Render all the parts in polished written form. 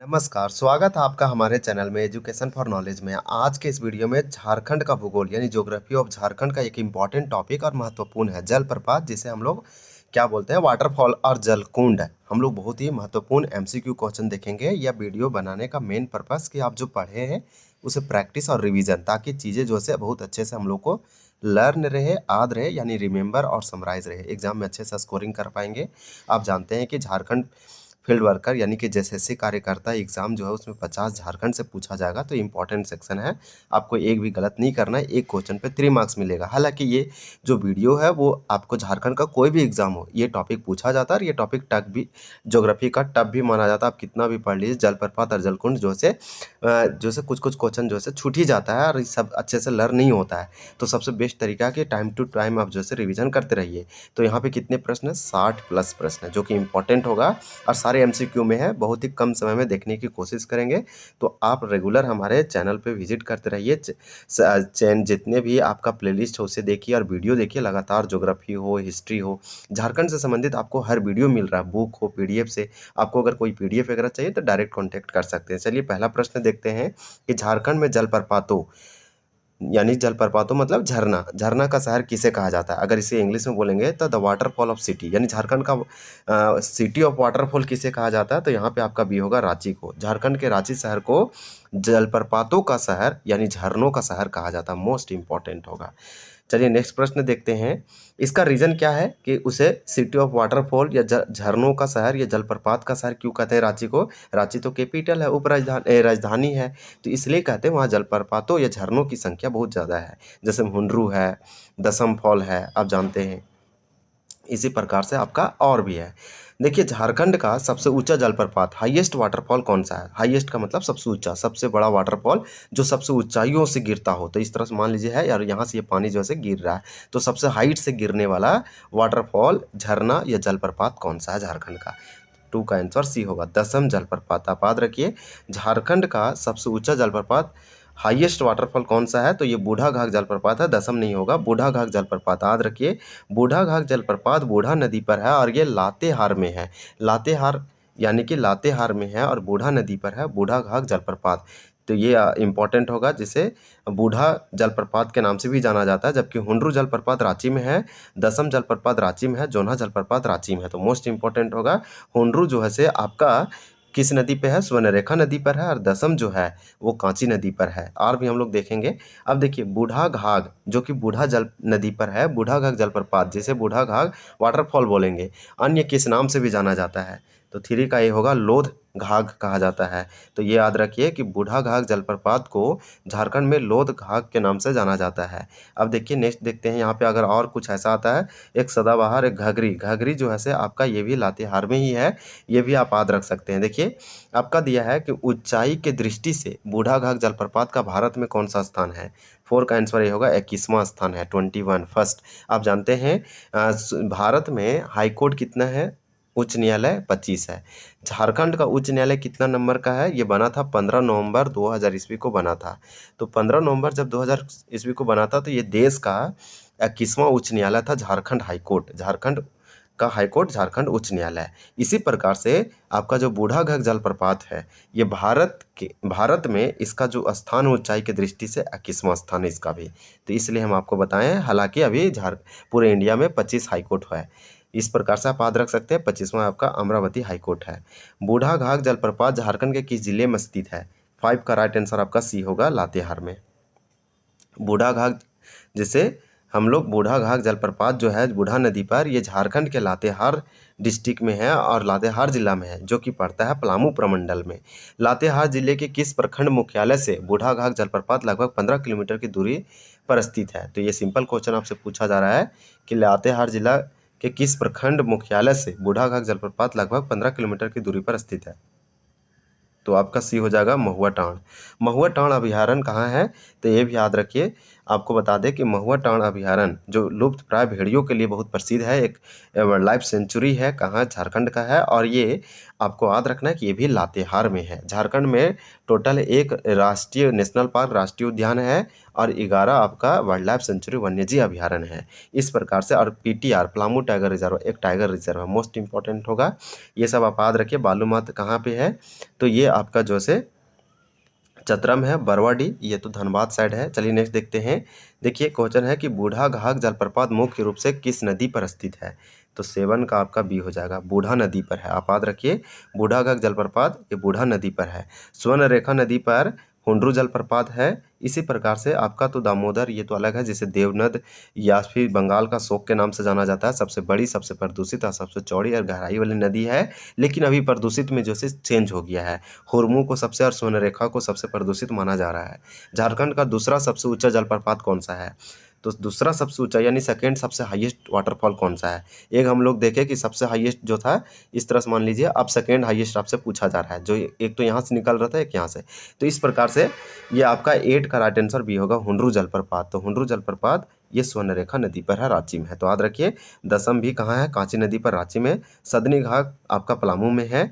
नमस्कार, स्वागत है आपका हमारे चैनल में एजुकेशन फॉर नॉलेज में। आज के इस वीडियो में झारखंड का भूगोल यानी ज्योग्राफी ऑफ झारखंड का एक इम्पॉर्टेंट टॉपिक और महत्वपूर्ण है जलप्रपात, जिसे हम लोग क्या बोलते हैं वाटरफॉल और जलकुंड। हम लोग बहुत ही महत्वपूर्ण एमसीक्यू क्वेश्चन देखेंगे। यह वीडियो बनाने का मेन पर्पस कि आप जो पढ़े हैं उसे प्रैक्टिस और रिवीजन, ताकि चीज़ें जो है बहुत अच्छे से हम लोग को लर्न रहे, याद रहे, यानी रिमेंबर और समराइज रहे, एग्जाम में अच्छे से स्कोरिंग कर पाएंगे। आप जानते हैं कि झारखंड फील्ड वर्कर यानी कि जैसे कार्यकर्ता एग्जाम जो है उसमें 50 झारखंड से पूछा जाएगा, तो इंपॉर्टेंट सेक्शन है। आपको एक भी गलत नहीं करना है, एक क्वेश्चन पे 3 मार्क्स मिलेगा। हालांकि ये जो वीडियो है वो आपको झारखंड का कोई भी एग्जाम हो ये टॉपिक पूछा जाता है, और ये टॉपिक टफ भी, ज्योग्राफी का टफ भी माना जाता है। आप कितना भी पढ़ लीजिए, जलप्रपात और जलकुंड जो से कुछ कुछ क्वेश्चन जो है छूट ही जाता है और ये सब अच्छे से लर्न नहीं होता है। तो सबसे बेस्ट तरीका है कि टाइम टू टाइम आप जो है रिविजन करते रहिए। तो यहाँ पे कितने प्रश्न है? 60 प्लस प्रश्न है, जो कि इंपॉर्टेंट होगा और सारे एमसीक्यू में है। बहुत ही कम समय में देखने की कोशिश करेंगे। तो आप रेगुलर हमारे चैनल पे विजिट करते रहिए। चैन जितने भी आपका प्लेलिस्ट हो उसे देखिए और वीडियो देखिए लगातार। ज्योग्राफी हो, हिस्ट्री हो, झारखंड से संबंधित आपको हर वीडियो मिल रहा है, बुक हो, पीडीएफ से। आपको अगर कोई पीडीएफ वगैरह चाहिए तो डायरेक्ट कॉन्टैक्ट कर सकते हैं। चलिए पहला प्रश्न देखते हैं कि झारखंड में जलप्रपातों यानी जलप्रपातों मतलब झरना, झरना का शहर किसे कहा जाता है? अगर इसे इंग्लिश में बोलेंगे तो द वाटरफॉल ऑफ सिटी, यानी झारखंड का सिटी ऑफ वाटरफॉल किसे कहा जाता है? तो यहाँ पे आपका बी होगा रांची को। झारखंड के रांची शहर को जलप्रपातों का शहर यानी झरनों का शहर कहा जाता है। मोस्ट इंपॉर्टेंट होगा। चलिए नेक्स्ट प्रश्न देखते हैं। इसका रीज़न क्या है कि उसे सिटी ऑफ वाटरफॉल या झरनों का शहर या जलप्रपात का शहर क्यों कहते हैं रांची को? रांची तो कैपिटल है, उप राजधानी राजधानी है, तो इसलिए कहते हैं वहाँ जलप्रपातों या झरनों की संख्या बहुत ज़्यादा है। जैसे हुंड्रू है, दसम फॉल है, आप जानते हैं। इसी प्रकार से आपका और भी है। देखिए झारखंड का सबसे ऊंचा जलप्रपात, हाईएस्ट वाटरफॉल कौन सा है? हाईएस्ट का मतलब सबसे ऊंचा, सबसे बड़ा वाटरफॉल जो सबसे ऊंचाइयों से गिरता हो। तो इस तरह से मान लीजिए है यार, यहाँ से ये पानी जो है गिर रहा है, तो सबसे हाइट से गिरने वाला वाटरफॉल, झरना या जलप्रपात कौन सा है झारखंड का? 2 का आंसर सी होगा, दसम जलप्रपात। आप याद रखिए झारखंड का सबसे ऊंचा जलप्रपात, हाईएस्ट वाटरफॉल कौन सा है? तो ये बूढ़ा घाघ जलप्रपात है, दसम नहीं होगा, बूढ़ा घाघ जलप्रपात। याद रखिए बूढ़ा घाघ जलप्रपात बूढ़ा नदी पर है और ये लातेहार में है। लातेहार यानी कि लातेहार में है और बूढ़ा नदी पर है बूढ़ा घाघ जलप्रपात। तो ये इंपॉर्टेंट होगा, जिसे बूढ़ा जलप्रपात के नाम से भी जाना जाता है। जबकि हुंड्रू जलप्रपात रांची में है, दसम जलप्रपात रांची में है, जोन्हा जलप्रपात रांची में है। तो मोस्ट इंपॉर्टेंट होगा हुंड्रू जो है से आपका किस नदी पे है? स्वर्णरेखा नदी पर है, और दसम जो है वो कांची नदी पर है। और भी हम लोग देखेंगे। अब देखिए बूढ़ा घाघ जो कि बूढ़ा जल नदी पर है, बूढ़ा घाघ जलप्रपात जिसे बूढ़ा घाघ वाटरफॉल बोलेंगे, अन्य किस नाम से भी जाना जाता है? तो 3 का ये होगा, लोध घाघ कहा जाता है। तो ये याद रखिए कि बूढ़ा घाघ जलप्रपात को झारखंड में लोध घाघ के नाम से जाना जाता है। अब देखिए नेक्स्ट देखते हैं। यहाँ पे अगर और कुछ ऐसा आता है, एक सदाबहार, एक घघरी। घघरी जो है से आपका ये भी लातेहार में ही है, ये भी आप याद रख सकते हैं। देखिए आपका दिया है कि ऊंचाई के दृष्टि से बूढ़ा घाघ जलप्रपात का भारत में कौन सा स्थान है? 4 का आंसर ये होगा, 21वां स्थान है, 21 फर्स्ट। आप जानते हैं भारत में हाई कोर्ट कितना है? उच्च न्यायालय 25 है। झारखंड का उच्च न्यायालय कितना नंबर का है? ये बना था 15 नवंबर 2000 ईस्वी को बना था। तो 15 नवंबर जब 2000 ईस्वी को बना था, तो ये देश का 21वां उच्च न्यायालय था, झारखंड हाई कोर्ट। झारखंड का हाईकोर्ट झारखंड उच्च न्यायालय। इसी प्रकार से आपका जो बूढ़ा घाघ जलप्रपात है, ये भारत में इसका जो स्थान ऊंचाई की दृष्टि से 21वां स्थान है इसका भी। तो इसलिए हम आपको बताएं, हालांकि अभी पूरे इंडिया में 25 हाईकोर्ट है। इस प्रकार से आप याद रख सकते हैं। 25वां आपका अमरावती हाईकोर्ट है। बूढ़ा घाघ जलप्रपात झारखंड के किस जिले में स्थित है? 5 का राइट आंसर आपका सी होगा, लातेहार में। बूढ़ा घाघ जिसे हम लोग बूढ़ा घाघ जलप्रपात जो है बूढ़ा नदी पर, ये झारखंड के लातेहार डिस्ट्रिक्ट में है और लातेहार जिला में है, जो कि पड़ता है पलामू प्रमंडल में। लातेहार जिले के किस प्रखंड मुख्यालय से बूढ़ा घाघ जलप्रपात लगभग 15 किलोमीटर की दूरी पर स्थित है? तो ये सिंपल क्वेश्चन आपसे पूछा जा रहा है कि लातेहार जिला के किस प्रखंड मुख्यालय से बूढ़ा घाघ जलप्रपात लगभग 15 किलोमीटर की दूरी पर स्थित है? तो आपका सी हो जाएगा, महुआ टांड़। महुआ टांड़ अभयारण्य कहाँ है? तो ये भी याद रखिए, आपको बता दें कि महुआ टाँड़ अभयारण्य जो लुप्त प्राय भेड़ियों के लिए बहुत प्रसिद्ध है, एक वाइल्ड लाइफ सेंचुरी है। कहाँ? झारखंड का है और ये आपको याद रखना है कि ये भी लातेहार में है। झारखंड में टोटल 1 राष्ट्रीय नेशनल पार्क राष्ट्रीय उद्यान है और 11 आपका वाइल्ड लाइफ सेंचुरी वन्यजीव अभयारण्य है। इस प्रकार से और पीटीआर पलामू टाइगर रिजर्व एक टाइगर रिजर्व है, मोस्ट इंपॉर्टेंट होगा। ये सब आप याद रखिए। बालूमाथ कहाँ पे है? तो ये आपका जो से चतरम है, बरवाडीह, ये तो धनबाद साइड है। चलिए नेक्स्ट देखते हैं। देखिए क्वेश्चन है कि बूढ़ा घाघ जलप्रपात मुख्य रूप से किस नदी पर स्थित है? तो 7 का आपका बी हो जाएगा, बूढ़ा नदी पर है। आप याद रखिए बूढ़ा घाघ जलप्रपात ये बूढ़ा नदी पर है। स्वर्णरेखा नदी पर हुंड्रू जलप्रपात है। इसी प्रकार से आपका तो दामोदर ये तो अलग है, जिसे देवनद या फिर बंगाल का शोक के नाम से जाना जाता है। सबसे बड़ी, सबसे प्रदूषित और सबसे चौड़ी और गहराई वाली नदी है, लेकिन अभी प्रदूषित में जो से चेंज हो गया है। हुरमू को सबसे और स्वर्णरेखा को सबसे प्रदूषित माना जा रहा है। झारखंड का दूसरा सबसे ऊंचा जलप्रपात कौन सा है? तो दूसरा सबसे ऊंचा यानी सेकंड सबसे हाईएस्ट वाटरफॉल कौन सा है? एक हम लोग देखें कि सबसे हाईएस्ट जो था, इस तरह से मान लीजिए अब सेकंड हाईएस्ट आपसे पूछा जा रहा है, जो एक तो यहाँ से निकल रहा था, एक यहाँ से। तो इस प्रकार से ये आपका 8 का राइट आंसर बी होगा, हुंड्रू जलप्रपात। तो हुंड्रू जलप्रपात ये स्वर्णरेखा नदी पर है, रांची में है। तो याद रखिए। दसम भी कहाँ है? कांची नदी पर, रांची में। सदनी घाट आपका पलामू में है,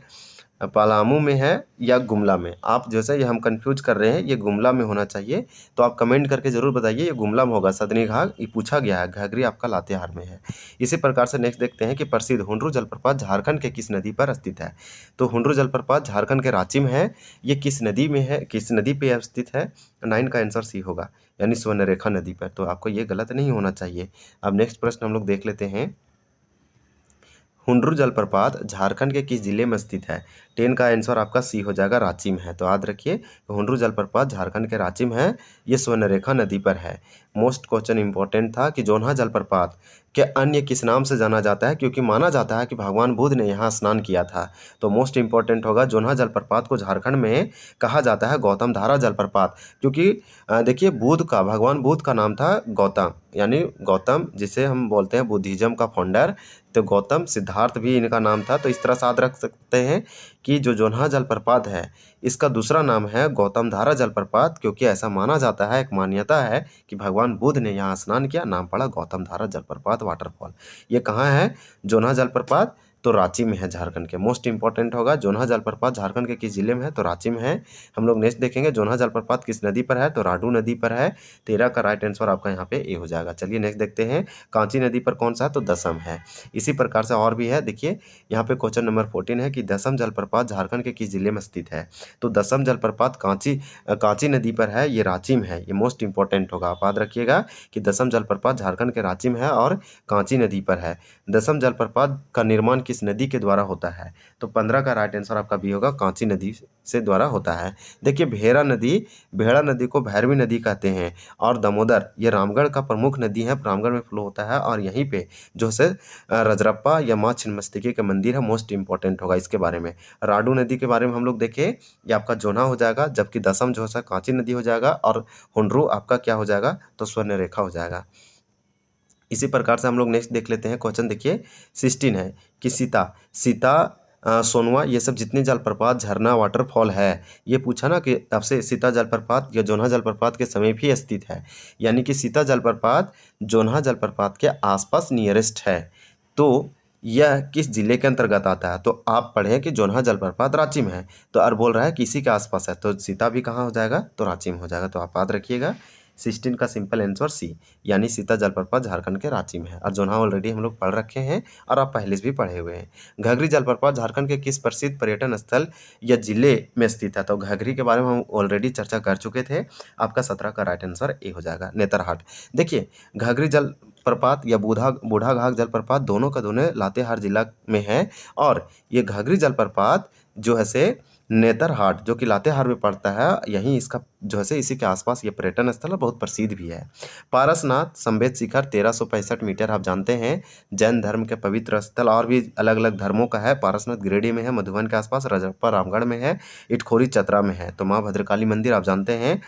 पलामू में है या गुमला में? आप जैसे ये हम कंफ्यूज कर रहे हैं, ये गुमला में होना चाहिए। तो आप कमेंट करके जरूर बताइए ये गुमला में होगा। सदनी घाट ये पूछा गया है, घाघरी आपका लातेहार में है। इसी प्रकार से नेक्स्ट देखते हैं कि प्रसिद्ध हुंड्रू जलप्रपात झारखंड के किस नदी पर स्थित है? तो हुंड्रू जलप्रपात झारखंड के रांची में है। ये किस नदी में है, किस नदी पे स्थित है? 9 का आंसर सी होगा, यानी स्वर्णरेखा नदी पर। तो आपको ये गलत नहीं होना चाहिए। अब नेक्स्ट प्रश्न हम लोग देख लेते हैं। हुंड्रू जलप्रपात झारखंड के किस जिले में स्थित है? 10 का आंसर आपका सी हो जाएगा, रांची में है। तो याद रखिए हुंड्रू जलप्रपात झारखंड के रांची में है, ये स्वर्णरेखा नदी पर है। मोस्ट क्वेश्चन इंपॉर्टेंट था कि जोन्हा जलप्रपात के अन्य किस नाम से जाना जाता है, क्योंकि माना जाता है कि भगवान बुद्ध ने यहाँ स्नान किया था। तो मोस्ट इंपॉर्टेंट होगा, जोन्हा जलप्रपात को झारखंड में कहा जाता है गौतम धारा जलप्रपात, क्योंकि देखिए बुद्ध का, भगवान बुद्ध का नाम था गौतम, यानी गौतम जिसे हम बोलते हैं बुद्धिज्म का फाउंडर। तो गौतम सिद्धार्थ भी इनका नाम था। तो इस तरह से याद रख सकते हैं कि जो जोन्हा जलप्रपात है इसका दूसरा नाम है गौतम धारा जलप्रपात, क्योंकि ऐसा माना जाता है, एक मान्यता है कि भगवान बुद्ध ने यहाँ स्नान किया, नाम पड़ा गौतम धारा जलप्रपात वाटरफॉल। ये कहाँ है जोन्हा जलप्रपात? तो रांची में है, झारखंड के। मोस्ट इंपॉर्टेंट होगा जोन्हा जलप्रपात झारखंड के किस जिले में है? तो रांची में है। हम लोग नेक्स्ट देखेंगे जोन्हा जलप्रपात किस नदी पर है? तो राडू नदी पर है। 13 का राइट आंसर आपका यहाँ पे ए हो जाएगा। चलिए नेक्स्ट देखते हैं, कांची नदी पर कौन सा है? तो दसम है। इसी प्रकार से और भी है। देखिए यहाँ पे क्वेश्चन नंबर 14 है कि दसम जलप्रपात झारखंड के किस जिले में स्थित है? तो दसम जलप्रपात कांची नदी पर है, ये रांची में है। ये मोस्ट इंपॉर्टेंट होगा, आप याद रखिएगा कि दसम जलप्रपात झारखंड के रांची में है और कांची नदी पर है। दसम जलप्रपात का निर्माण किस नदी के द्वारा होता है? तो 15 का राइट आंसर आपका भी होगा, कांची नदी से द्वारा होता है। देखिए भेड़ा नदी को भैरवी नदी कहते हैं और दामोदर ये रामगढ़ का प्रमुख नदी है, रामगढ़ में फ्लो होता है। और यहीं पे जो है रजरप्पा या माँ छिन्नमस्तिके का मंदिर है, मोस्ट इंपॉर्टेंट होगा इसके बारे में। राडू नदी के बारे में हम लोग देखें, ये आपका जोन्हा हो जाएगा, जबकि दसम जो है कांची नदी हो जाएगा और हुंड्रू आपका क्या हो जाएगा? तो स्वर्णरेखा हो जाएगा। इसी प्रकार से हम लोग नेक्स्ट देख लेते हैं। क्वेश्चन देखिए 16 है कि सीता सोनवा ये सब जितने जलप्रपात, झरना, वाटरफॉल है, ये पूछा ना कि आपसे सीता जलप्रपात या जोन्हा जलप्रपात के समीप ही स्थित है, यानी कि सीता जलप्रपात जोन्हा जलप्रपात के आसपास नियरेस्ट है। तो यह किस जिले के अंतर्गत आता है? तो आप पढ़ें कि जोन्हा जलप्रपात रांची में है, तो और बोल रहा है कि इसी के आसपास है, तो सीता भी कहाँ हो जाएगा? तो रांची में हो जाएगा। तो आप याद रखिएगा 16 का सिंपल आंसर सी, यानी सीता जलप्रपात झारखंड के रांची में है। और जोन्हा ऑलरेडी हम लोग पढ़ रखे हैं और आप पहले से भी पढ़े हुए हैं। घाघरी जलप्रपात झारखंड के किस प्रसिद्ध पर्यटन स्थल या जिले में स्थित है? तो घाघरी के बारे में हम ऑलरेडी चर्चा कर चुके थे। आपका 17 का राइट आंसर ए हो जाएगा, नेतरहाट। देखिए घाघरी जलप्रपात या बूढ़ा घाघ जलप्रपात दोनों का दोनों लातेहार जिला में है। और ये घाघरी जलप्रपात जो है से नेतरहाट जो कि लातेहार में पड़ता है, यहीं इसका जो है से इसी के आसपास ये पर्यटन स्थल है, बहुत प्रसिद्ध भी है। पारसनाथ संवेद शिखर 1365 मीटर, आप जानते हैं जैन धर्म के पवित्र स्थल, और भी अलग अलग धर्मों का है। पारसनाथ गिरिडीह में है, मधुबन के आसपास, रजरप्पा रामगढ़ में है, इटखोरी चतरा में है। तो माँ भद्रकाली मंदिर आप जानते हैं।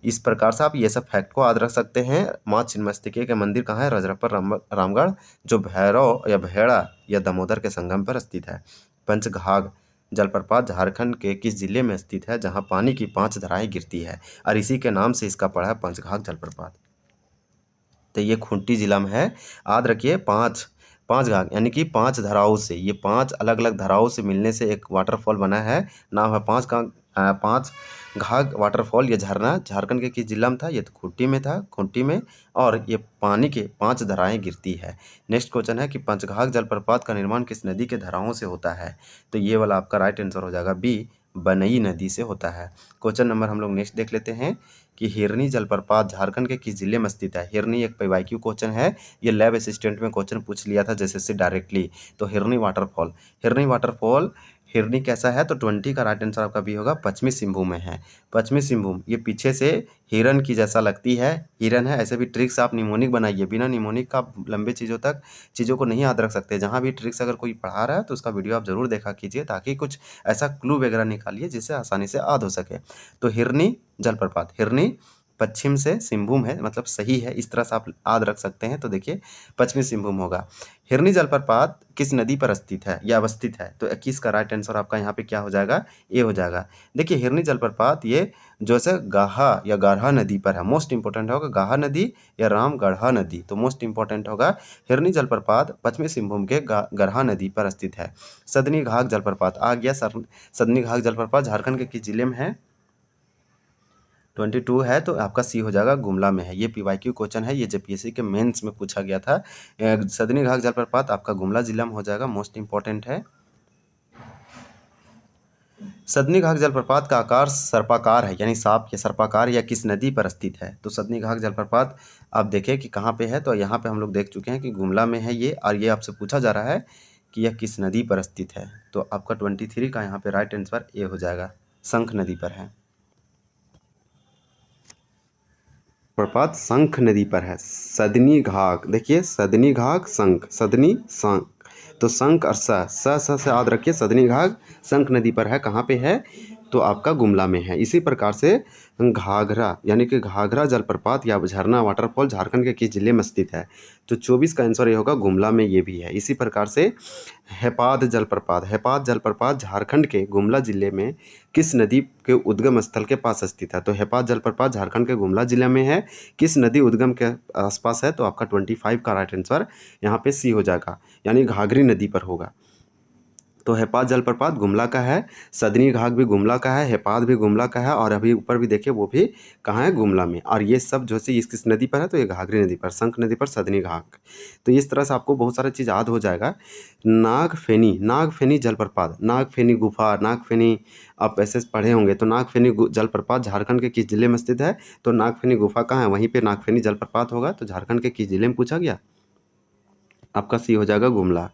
इस प्रकार से आप ये सब फैक्ट को याद रख सकते हैं। माँ छिन्नमस्तिके के मंदिर कहाँ है? रजरप्पा रामगढ़, जो भैरव या भेड़ा या दामोदर के संगम पर स्थित है। पंचघाघ जलप्रपात झारखंड के किस जिले में स्थित है, जहां पानी की 5 धाराएं गिरती है, और इसी के नाम से इसका पड़ा है पंचघाघ जलप्रपात। तो ये खूंटी जिला में है। याद रखिए, पांच पांच घाघ यानी कि 5 धाराओं से, ये 5 अलग अलग धाराओं से मिलने से एक वाटरफॉल बना है। नाम है पांच घाघ वाटरफॉल। ये झरना झारखंड के किस जिला में था? ये तो खूंटी में था, खूंटी में। और ये पानी के 5 धाराएं गिरती है। नेक्स्ट क्वेश्चन है कि पंचघाघ जलप्रपात का निर्माण किस नदी के धाराओं से होता है? तो ये वाला आपका राइट आंसर हो जाएगा बी, बनई नदी से होता है। क्वेश्चन नंबर हम लोग नेक्स्ट देख लेते हैं कि हिरनी जलप्रपात झारखंड के किस जिले में स्थित है? हिरनी एक पीवाईक्यू क्वेश्चन है, ये लैब असिस्टेंट में क्वेश्चन पूछ लिया था जैसे से डायरेक्टली। तो हिरनी वाटरफॉल हिरनी कैसा है? तो 20 का राइट आंसर आपका बी होगा, पश्चिमी सिंहभूम में है। पश्चिमी सिंहभूम, ये पीछे से हिरन की जैसा लगती है, हिरन है। ऐसे भी ट्रिक्स आप निमोनिक बनाइए, बिना निमोनिक का लंबे चीज़ों को नहीं याद रख सकते। जहाँ भी ट्रिक्स अगर कोई पढ़ा रहा है तो उसका वीडियो आप जरूर देखा कीजिए, ताकि कुछ ऐसा क्लू वगैरह निकालिए जिससे आसानी से याद हो सके। तो हिरनी जलप्रपात, हिरनी पश्चिम से सिंहभूम है, मतलब सही है, इस तरह से आप याद रख सकते हैं। तो देखिए पश्चिमी सिंहभूम होगा। हिरनी जलप्रपात किस नदी पर स्थित है या अवस्थित है? तो 21 का राइट आंसर आपका यहाँ पे क्या हो जाएगा? ए हो जाएगा। देखिए हिरनी जलप्रपात ये जो है गाहा या गाढ़ा नदी पर है। मोस्ट इंपॉर्टेंट होगा गाहा नदी या रामगढ़ा नदी, तो मोस्ट इंपॉर्टेंट होगा हिरनी जलप्रपात पश्चिमी सिंहभूम के गढ़ा नदी पर स्थित है। सदनी घाघ जलप्रपात आ गया। सदनी घाघ जलप्रपात झारखंड के किस जिले में है? 22 है, तो आपका सी हो जाएगा, गुमला में है। ये पीवाईक्यू क्वेश्चन है, ये जेपीएससी के मेंस में पूछा गया था। सदनी घाघ जलप्रपात आपका गुमला जिला में हो जाएगा, मोस्ट इंपॉर्टेंट है। सदनी घाघ जलप्रपात का आकार सर्पाकार है, यानी सांप या सर्पाकार, या किस नदी पर स्थित है? तो सदनी घाघ जलप्रपात आप देखें कि कहाँ पे है, तो यहाँ पे हम लोग देख चुके हैं कि गुमला में है ये। और ये आपसे पूछा जा रहा है कि यह किस नदी पर स्थित है, तो आपका 23 का यहाँ पे राइट आंसर ए हो जाएगा, शंख नदी पर है। प्रपात शंख नदी पर है। सदनी घाघ, देखिए सदनी घाघ शंख, सदनी शंख, तो शंख और से याद रखिए। सदनी घाघ शंख नदी पर है, कहाँ पे है? तो आपका गुमला में है। इसी प्रकार से घाघरा यानी कि घाघरा जलप्रपात या झरना वाटरफॉल झारखंड के किस जिले में स्थित है? तो 24 का आंसर ये होगा, गुमला में ये भी है। इसी प्रकार से हेपाद जलप्रपात झारखंड के गुमला जिले में किस नदी के उद्गम स्थल के पास स्थित है? तो हेपाद जलप्रपात झारखंड के गुमला जिले में है। किस नदी उद्गम के आसपास है? तो आपका 25 का राइट आंसर यहाँ पे सी हो जाएगा, यानी घाघरी नदी पर होगा। तो हेपाद जलप्रपात गुमला का है, सदनी घाघ भी गुमला का है, हेपाद भी गुमला का है, और अभी ऊपर भी देखिए वो भी कहाँ है? गुमला में। और ये सब जो है इस किस नदी पर है? तो ये घाघरी नदी पर, शंख नदी पर, सदनी घाघ। तो इस तरह से आपको बहुत सारा चीज़ याद हो जाएगा। नागफेनी जलप्रपात, नागफेनी गुफा, नागफेनी आप ऐसे पढ़े होंगे। तो नागफेनी जलप्रपात झारखंड के किस जिले में स्थित है? तो नागफेनी गुफा कहाँ है? वहीं पर नागफेनी जलप्रपात होगा। तो झारखंड के किस जिले में पूछा गया? आपका सी हो जाएगा, गुमला।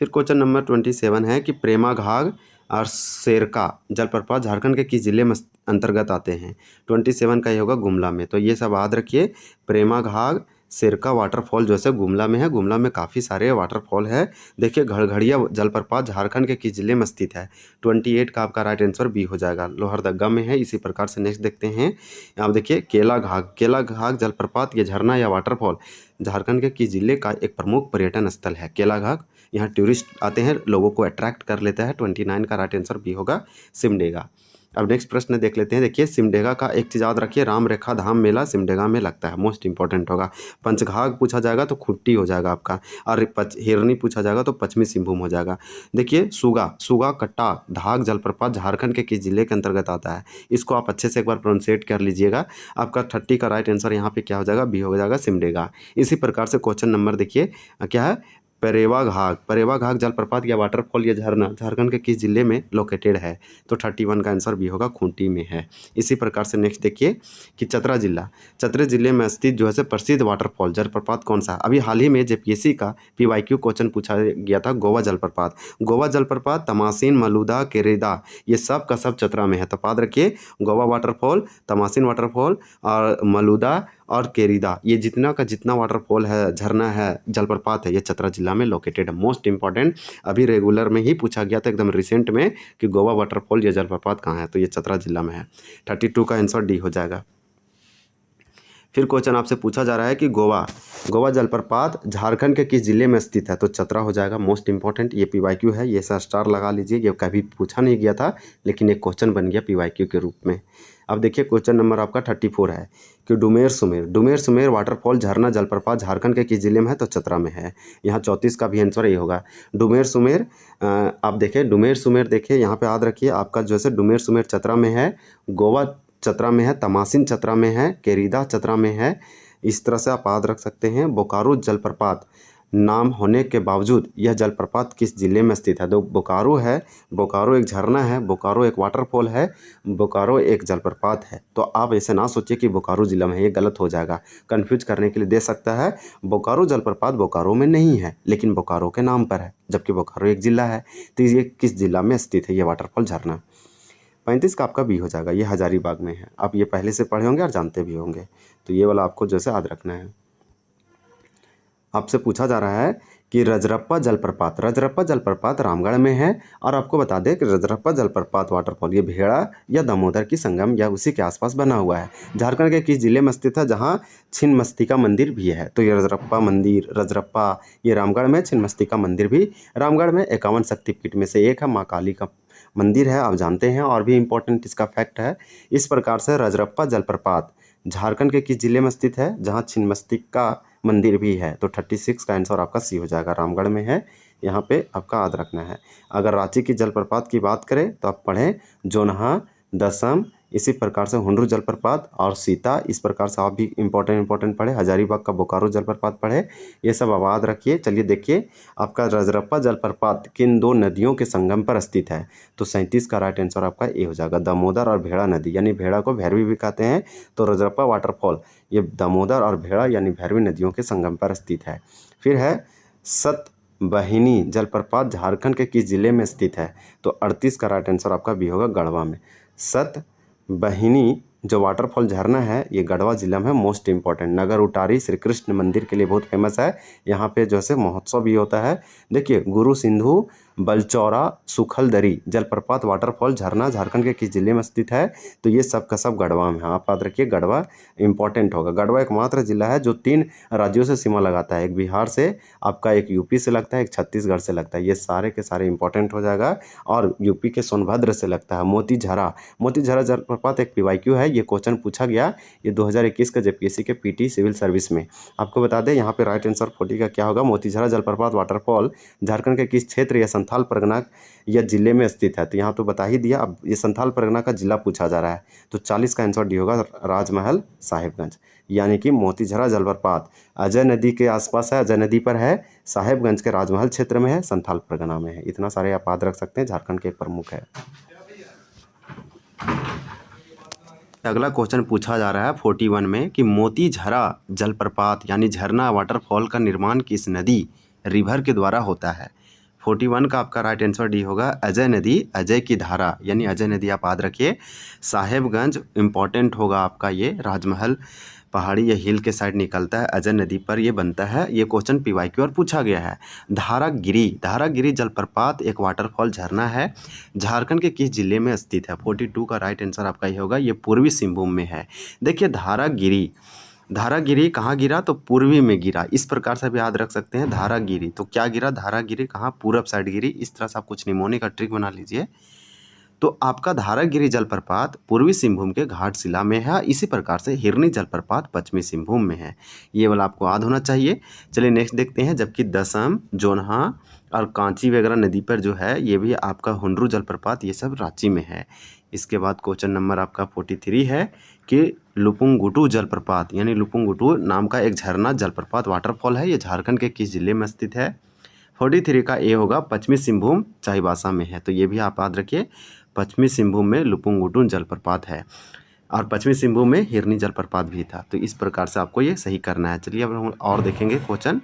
फिर क्वेश्चन नंबर 27 है कि प्रेमा घाघ और शेरका जलप्रपात झारखंड के किस जिले में अंतर्गत आते हैं? 27 का ये होगा, गुमला में। तो ये सब याद रखिए। प्रेमा घाघ शेरका वाटरफॉल जो है गुमला में है। गुमला में काफ़ी सारे वाटरफॉल है। देखिए घड़घड़िया जलप्रपात झारखंड के किस जिले में स्थित है? 28 का आपका राइट आंसर बी हो जाएगा, लोहरदगा में है। इसी प्रकार से नेक्स्ट देखते हैं, आप देखिए केला घाघ जलप्रपात, ये झरना या वाटरफॉल झारखंड के किस जिले का एक प्रमुख पर्यटन स्थल है? केला घाघ, यहाँ टूरिस्ट आते हैं, लोगों को अट्रैक्ट कर लेता है। 29 का राइट आंसर बी होगा, सिमडेगा। अब नेक्स्ट प्रश्न देख लेते हैं। देखिए सिमडेगा का एक चीज़ याद रखिए, राम रेखा धाम मेला सिमडेगा में लगता है, मोस्ट इंपॉर्टेंट होगा। पंचघाघ पूछा जाएगा तो खूंटी हो जाएगा आपका, और हिरनी पूछा जाएगा तो पश्चिमी सिंहभूम हो जाएगा। देखिए सुगा कट्टा ढाक जलप्रपात झारखंड के किस जिले के अंतर्गत आता है? इसको आप अच्छे से एक बार प्रोनाउंसिएट कर लीजिएगा। आपका 30 का राइट आंसर यहाँ पे क्या हो जाएगा? बी हो जाएगा, सिमडेगा। इसी प्रकार से क्वेश्चन नंबर देखिए क्या है? परेवा घाघ जलप्रपात या वाटरफॉल या झरना झारखंड के किस जिले में लोकेटेड है? तो 31 का आंसर भी होगा, खूंटी में है। इसी प्रकार से नेक्स्ट देखिए कि चतरा जिले में स्थित जो है प्रसिद्ध वाटरफॉल जलप्रपात कौन सा? अभी हाल ही में जेपीएससी का पीवाईक्यू क्वेश्चन पूछा गया था, गोवा जलप्रपात, तमासीन, मलुदा, केरेदा, ये सब का सब चतरा में है। तो याद रखिए गोवा वाटरफॉल, तमासीन वाटरफॉल और मलुदा और केरीदा, ये जितना का जितना वाटरफॉल है, झरना है, जलप्रपात है, ये चतरा जिला में लोकेटेड है। मोस्ट इंपॉर्टेंट, अभी रेगुलर में ही पूछा गया था एकदम रिसेंट में कि गोवा वाटरफॉल या जलप्रपात कहाँ है? तो ये चतरा जिला में है। 32 का आंसर डी हो जाएगा। फिर क्वेश्चन आपसे पूछा जा रहा है कि गोवा जलप्रपात झारखंड के किस जिले में स्थित है, तो चतरा हो जाएगा। मोस्ट इंपॉर्टेंट ये पीवाईक्यू है, ये सा स्टार लगा लीजिए, ये कभी पूछा नहीं गया था लेकिन एक क्वेश्चन बन गया पीवाईक्यू के रूप में। अब देखिए क्वेश्चन नंबर आपका 34 है कि डुमेर सुमेर वाटरफॉल झरना जलप्रपात झारखंड के किस जिले में है, तो चतरा में है। यहाँ 34 का भी आंसर ये होगा। डुमेर सुमेर आप देखिए डुमेर सुमेर देखिए यहाँ पे याद रखिए आपका जैसे डुमेर सुमेर चतरा में है, गोवा चतरा में है, तमासिन चतरा में है, केरीदा चतरा में है। इस तरह से आप याद रख सकते हैं। बोकारो जलप्रपात नाम होने के बावजूद यह जलप्रपात किस जिले में स्थित है, तो बोकारो है, बोकारो एक झरना है, बोकारो एक वाटरफॉल है, बोकारो एक जलप्रपात है। तो आप ऐसे ना सोचिए कि बोकारो जिला में है, ये गलत हो जाएगा। कंफ्यूज करने के लिए दे सकता है। बोकारो जलप्रपात बोकारो में नहीं है लेकिन बोकारो के नाम पर है, जबकि बोकारो एक ज़िला है। तो ये किस जिला में स्थित है ये वाटरफॉल झरना। 35 का आपका बी हो जाएगा, ये हजारीबाग में है। आप ये पहले से पढ़े होंगे और जानते भी होंगे, तो ये वाला आपको जैसे याद रखना है। आपसे पूछा जा रहा है कि रजरप्पा जलप्रपात रामगढ़ में है, और आपको बता दें कि रजरप्पा जलप्रपात वाटरफॉल ये भेड़ा या दामोदर की संगम या उसी के आसपास बना हुआ है। झारखंड के किस जिले में स्थित है, जहाँ छिन्नमस्तिका मंदिर भी है। तो ये रजरप्पा ये रामगढ़ में, छिन्नमस्तिका मंदिर भी रामगढ़ में। 51 शक्तिपीठ में से एक है, माँ काली का मंदिर है, आप जानते हैं। और भी इम्पोर्टेंट इसका फैक्ट है। इस प्रकार से रजरप्पा जलप्रपात झारखंड के किस जिले में स्थित है, जहाँ छिन्नमस्तिका मंदिर भी है। तो 36 का आंसर आपका सी हो जाएगा, रामगढ़ में है। यहाँ पे आपका याद रखना है। अगर रांची की जलप्रपात की बात करें तो आप पढ़ें जोनहा, दसम, इसी प्रकार से हुंड्रू जलप्रपात और सीता। इस प्रकार से आप भी इंपॉर्टेंट पढ़े। हजारीबाग का बोकारो जलप्रपात पढ़े। ये सब आप याद रखिए। चलिए देखिए आपका रजरप्पा जलप्रपात किन दो नदियों के संगम पर स्थित है, तो 37 का राइट आंसर आपका ए हो जाएगा, दामोदर और भेड़ा नदी। यानी भेड़ा को भैरवी भी कहते हैं। तो रजरप्पा वाटरफॉल ये दामोदर और भेड़ा यानी भैरवी नदियों के संगम पर स्थित है। फिर है सतबहिनी जलप्रपात झारखंड के किस जिले में स्थित है, तो 38 का राइट आंसर आपका बी होगा, गढ़वा में। सतबहिनी जो वाटरफॉल झरना है ये गढ़वा जिला में। मोस्ट इंपॉर्टेंट नगर उटारी श्री कृष्ण मंदिर के लिए बहुत फेमस है। यहाँ पे जो है महोत्सव भी होता है। देखिए गुरु सिंधु बलचौरा सुखलदरी जलप्रपात वाटरफॉल झरना झारखंड के किस जिले में स्थित है, तो ये सब का सब गढ़वा में है। आप याद रखिए गढ़वा इंपॉर्टेंट होगा। गढ़वा एकमात्र जिला है जो 3 राज्यों से सीमा लगाता है, एक बिहार से, आपका एक यूपी से लगता है, एक छत्तीसगढ़ से लगता है। ये सारे के सारे इंपॉर्टेंट हो जाएगा। और यूपी के सोनभद्र से लगता है। मोतीझरा जलप्रपात एक पीवाईक्यू है, ये क्वेश्चन पूछा गया ये 2021 का जेपीएससी के पीटी सिविल सर्विस में। आपको बता दें यहाँ पे राइट आंसर 40 का क्या होगा, मोतीझरा जलप्रपात वाटरफॉल झारखंड के किस क्षेत्र या संथाल परगना या जिले में स्थित है, तो यहाँ तो बता ही दिया। अब ये संथाल परगना का जिला पूछा जा रहा है, तो 40 का आंसर डी होगा, राजमहल साहिबगंज। यानी कि मोतीझरा जलप्रपात अजय नदी के आसपास है, अजय नदी पर है, साहिबगंज के राजमहल क्षेत्र में है, संथाल परगना में है। इतना सारे आप याद रख सकते हैं, झारखंड के प्रमुख है। अगला क्वेश्चन पूछा जा रहा है 41 में कि मोतीझरा जलप्रपात यानी झरना वाटरफॉल का निर्माण किस नदी रिवर के द्वारा होता है। 41 का आपका राइट आंसर डी होगा, अजय नदी, अजय की धारा यानी अजय नदी आप याद रखिए। साहेबगंज इंपॉर्टेंट होगा आपका, ये राजमहल पहाड़ी या हिल के साइड निकलता है, अजय नदी पर ये बनता है। ये क्वेश्चन पीवाईक्यू और पूछा गया है। धारागिरी जलप्रपात एक वाटरफॉल झरना है, झारखंड के किस जिले में स्थित है। 42 का राइट आंसर आपका ये होगा, ये पूर्वी सिंहभूम में है। देखिए धारागिरी कहाँ गिरा, तो पूर्वी में गिरा। इस प्रकार से भी याद रख सकते हैं। धारागिरी तो क्या गिरा, धारागिरी कहाँ, पूरब साइड गिरी। इस तरह से आप कुछ निमोनिक का ट्रिक बना लीजिए। तो आपका धारागिरी जलप्रपात पूर्वी सिंहभूम के घाटशिला में है। इसी प्रकार से हिरनी जलप्रपात पश्चिमी सिंहभूम में है। ये वाला आपको याद होना चाहिए। चलिए नेक्स्ट देखते हैं। जबकि दसम, जोनहा और कांची वगैरह नदी पर जो है ये भी आपका हुंड्रू जलप्रपात ये सब रांची में है। इसके बाद क्वेश्चन नंबर आपका 43 है कि लुपुंगुटू जलप्रपात यानी लुपुंगुटू नाम का एक झरना जलप्रपात वाटरफॉल है, ये झारखंड के किस जिले में स्थित है। 43 का ए होगा, पश्चिमी सिंहभूम चाईबासा में है। तो ये भी आप याद रखिए, पश्चिमी सिंहभूम में लुपुंगुटू जलप्रपात है और पश्चिमी सिंहभूम में हिरनी जलप्रपात भी था। तो इस प्रकार से आपको ये सही करना है। चलिए अब हम और देखेंगे क्वेश्चन।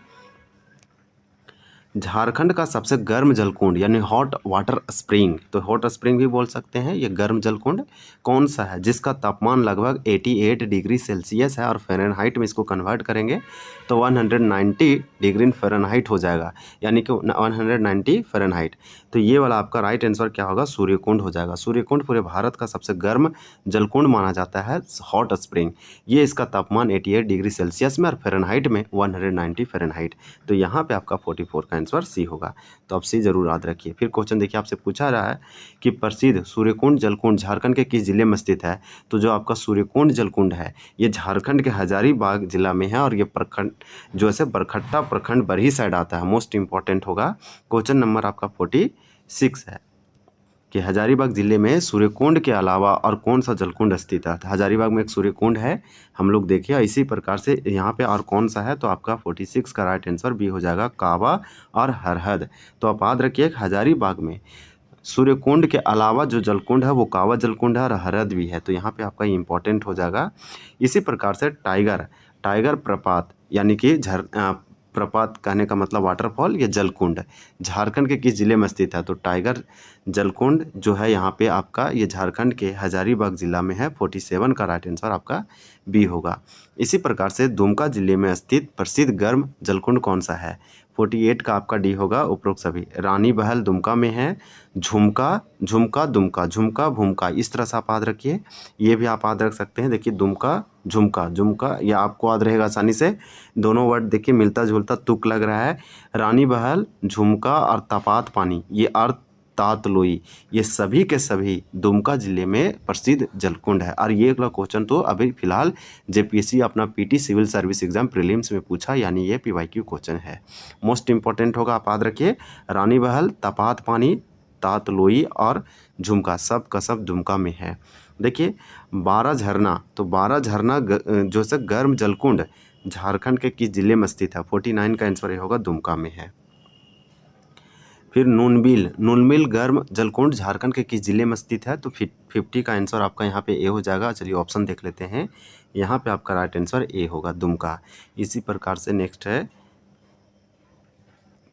झारखंड का सबसे गर्म जलकुंड यानी हॉट वाटर स्प्रिंग, तो हॉट स्प्रिंग भी बोल सकते हैं, ये गर्म जलकुंड कौन सा है जिसका तापमान लगभग 88 डिग्री सेल्सियस है और फ़ारेनहाइट में इसको कन्वर्ट करेंगे तो 190 डिग्री फ़ारेनहाइट हो जाएगा, यानी कि 190 फ़ारेनहाइट। तो ये वाला आपका राइट आंसर क्या होगा, सूर्यकुंड हो जाएगा। सूर्यकुंड पूरे भारत का सबसे गर्म जलकुंड माना जाता है, हॉट स्प्रिंग। ये इसका तापमान 88 डिग्री सेल्सियस में और फ़ारेनहाइट में 190 फ़ारेनहाइट। तो यहाँ पे आपका 44 का आंसर सी होगा। तो आप सी जरूर याद रखिए। फिर क्वेश्चन देखिए, आपसे पूछा रहा है कि प्रसिद्ध सूर्यकुंड जलकुंड झारखंड के किस जिले में स्थित है। तो जो आपका सूर्यकुंड जलकुंड है ये झारखंड के हजारीबाग जिला में है और ये प्रखंड जो है बरकट्टा प्रखंड बरही साइड आता है। मोस्ट इंपॉर्टेंट होगा, क्वेश्चन नंबर आपका 46 है कि हजारीबाग जिले में सूर्यकुंड के अलावा और कौन सा जलकुंड स्थित है। हजारीबाग में एक सूर्यकुंड है, हम लोग देखिए इसी प्रकार से यहाँ पे और कौन सा है। तो आपका 46 का राइट आंसर बी हो जाएगा, काबा और हरहद। तो आप याद रखिए हजारीबाग में सूर्यकुंड के अलावा जो जलकुंड है वो कावा जलकुंड है और हरद भी है। तो यहाँ पे आपका इंपॉर्टेंट हो जाएगा। इसी प्रकार से टाइगर प्रपात यानी कि प्रपात कहने का मतलब वाटरफॉल या जलकुंड झारखंड के किस जिले में स्थित है। तो टाइगर जलकुंड जो है यहाँ पे आपका ये झारखंड के हजारीबाग जिला में है। 47 का राइट आंसर आपका बी होगा। इसी प्रकार से दुमका जिले में स्थित प्रसिद्ध गर्म जलकुंड कौन सा है। 48 का आपका डी होगा उपरोक्त सभी। रानी बहल दुमका में है, झुमका दुमका, झुमका भूमका, इस तरह से आप याद रखिए। ये भी आप याद रख सकते हैं। देखिए दुमका झुमका या आपको याद रहेगा आसानी से। दोनों वर्ड देखिए मिलता जुलता तुक लग रहा है। रानी बहल, झुमका और तपात पानी ये अर्थ तातलोई, ये सभी के सभी दुमका जिले में प्रसिद्ध जलकुंड है। और ये अगला क्वेश्चन तो अभी फिलहाल जेपीएससी अपना PT civil service exam prelims में पूछा, यानी ये पीवाईक्यू क्वेश्चन है। मोस्ट इंपॉर्टेंट होगा, आप याद रखिए रानी बहल, तपात पानी, तातलोई और झुमका सब का सब दुमका में है। देखिए 12 झरना, तो 12 झरना जो से गर्म जलकुंड झारखंड के किस जिले में स्थित है। 49 का आंसर ये होगा, दुमका में है। फिर नूनबिल गर्म जलकुंड झारखंड के किस जिले में स्थित है। तो 50 का आंसर आपका यहाँ पे ए हो जाएगा। चलिए ऑप्शन देख लेते हैं। यहाँ पे आपका राइट आंसर ए होगा, दुमका। इसी प्रकार से नेक्स्ट है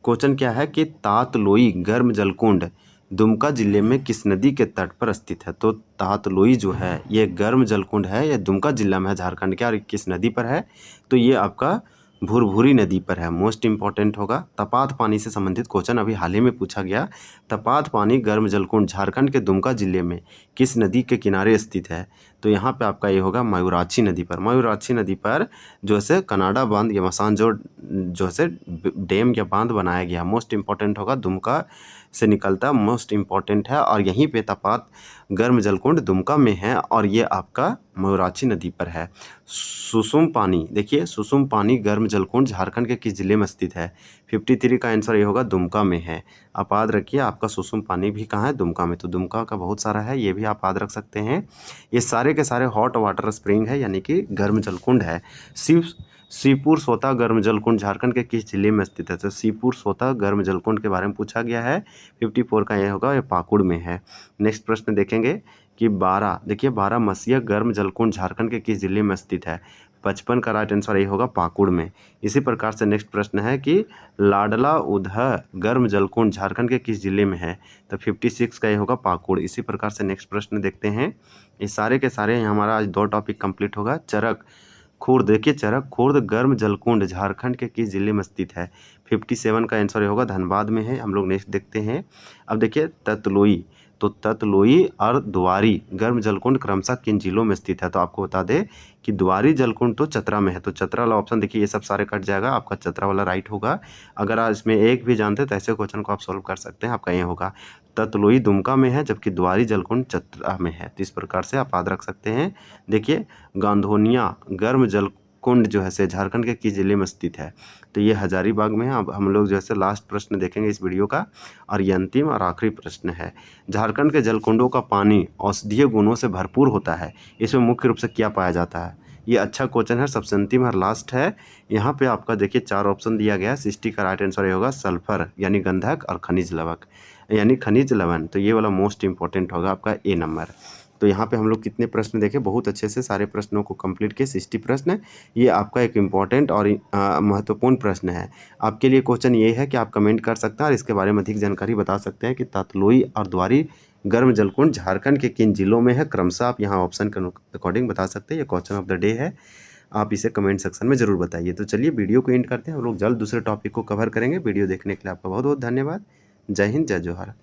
क्वेश्चन क्या है कि तातलोई गर्म जलकुंड दुमका जिले में किस नदी के तट पर स्थित है। तो तातलोई जो है ये गर्म जलकुंड है, ये दुमका जिला में है झारखंड के, और किस नदी पर है। तो ये आपका भुरभुरी नदी पर है। मोस्ट इंपॉर्टेंट होगा। तपात पानी से संबंधित क्वेश्चन अभी हाल ही में पूछा गया। तपात पानी गर्म जलकुंड झारखंड के दुमका जिले में किस नदी के किनारे स्थित है। तो यहाँ पे आपका ये होगा, मयूराक्षी नदी पर। मयूराक्षी नदी पर जो है कनाडा बांध या मसानजोड़ जो है डैम या बांध बनाया गया। मोस्ट इंपॉर्टेंट होगा, दुमका से निकलता मोस्ट इंपॉर्टेंट है। और यहीं पे तपात गर्म जलकुंड दुमका में है और ये आपका मयूराक्षी नदी पर है। सुसुम पानी, देखिए सुसुम पानी गर्म जलकुंड झारखंड के किस जिले में स्थित है। 53 का आंसर ये होगा, दुमका में है। आप याद रखिए आपका सुसुम पानी भी कहाँ है, दुमका में। तो दुमका का बहुत सारा है, ये भी आप याद रख सकते हैं। ये सारे के सारे हॉट वाटर स्प्रिंग है, यानी कि गर्म जलकुंड है। सीपुर सोता गर्म जलकुंड झारखंड के किस जिले में स्थित है। तो सीपुर सोता गर्म जलकुंड के बारे में पूछा गया है। 54 का ये होगा, ये पाकुड़ में है। नेक्स्ट प्रश्न देखेंगे कि 12, देखिए 12 मसीह गर्म जलकुंड झारखंड के किस जिले में स्थित है। 55 का राइट आंसर ये होगा, पाकुड़ में। इसी प्रकार से नेक्स्ट प्रश्न है कि लाडला उदह गर्म जलकुंड झारखंड के किस जिले में है। तो 56 का ये होगा, पाकुड़। इसी प्रकार से नेक्स्ट प्रश्न देखते हैं। ये सारे के सारे हमारा आज 2 टॉपिक कंप्लीट होगा। चरक खुर्द, देखिए चरक खुर्द गर्म जलकुंड झारखंड के किस जिले में स्थित है। 57 का आंसर होगा, धनबाद में है। हम लोग नेक्स्ट देखते हैं। अब देखिए ततलोई, तो ततलोई और द्वारी गर्म जलकुंड क्रमशः किन जिलों में स्थित है। तो आपको बता दें कि द्वारी जलकुंड तो चतरा में है। तो चतरा वाला ऑप्शन देखिए, ये सब सारे कट जाएगा, आपका चतरा वाला राइट होगा। अगर आप इसमें एक भी जानते तो ऐसे क्वेश्चन को आप सॉल्व कर सकते हैं। आपका ये होगा, ततलोई दुमका में है जबकि द्वारी जलकुंड चतरा में है। तो इस प्रकार से आप याद रख सकते हैं। देखिए गांधोनिया गर्म जलकुंड जो है झारखंड के किस जिले में स्थित है। तो ये हजारीबाग में है। अब हम लोग जैसे लास्ट प्रश्न देखेंगे इस वीडियो का, और ये अंतिम और आखिरी प्रश्न है। झारखंड के जलकुंडों का पानी औषधीय गुणों से भरपूर होता है, इसमें मुख्य रूप से क्या पाया जाता है। ये अच्छा क्वेश्चन है, सबसे अंतिम और लास्ट है। यहाँ पे आपका देखिए 4 ऑप्शन दिया गया है। 60 का राइट आंसर ये होगा, सल्फर यानी गंधक और खनिज लवण यानी खनिज लवण। तो ये वाला मोस्ट इंपॉर्टेंट होगा आपका ए नंबर। तो यहाँ पे हम लोग कितने प्रश्न देखे, बहुत अच्छे से सारे प्रश्नों को कंप्लीट किए। 60 प्रश्न है। ये आपका एक इम्पॉर्टेंट और महत्वपूर्ण प्रश्न है। आपके लिए क्वेश्चन ये है कि आप कमेंट कर सकते हैं और इसके बारे में अधिक जानकारी बता सकते हैं कि ततलोई और द्वारी गर्म जलकुंड झारखंड के किन जिलों में है। क्रमशः आप यहाँ ऑप्शन के अकॉर्डिंग बता सकते हैं। ये क्वेश्चन ऑफ द डे है। आप इसे कमेंट सेक्शन में ज़रूर बताइए। तो चलिए वीडियो को एंड करते हैं। हम लोग जल्द दूसरे टॉपिक को कवर करेंगे। वीडियो देखने के लिए आपका बहुत बहुत धन्यवाद। जय हिंद, जय जोहार।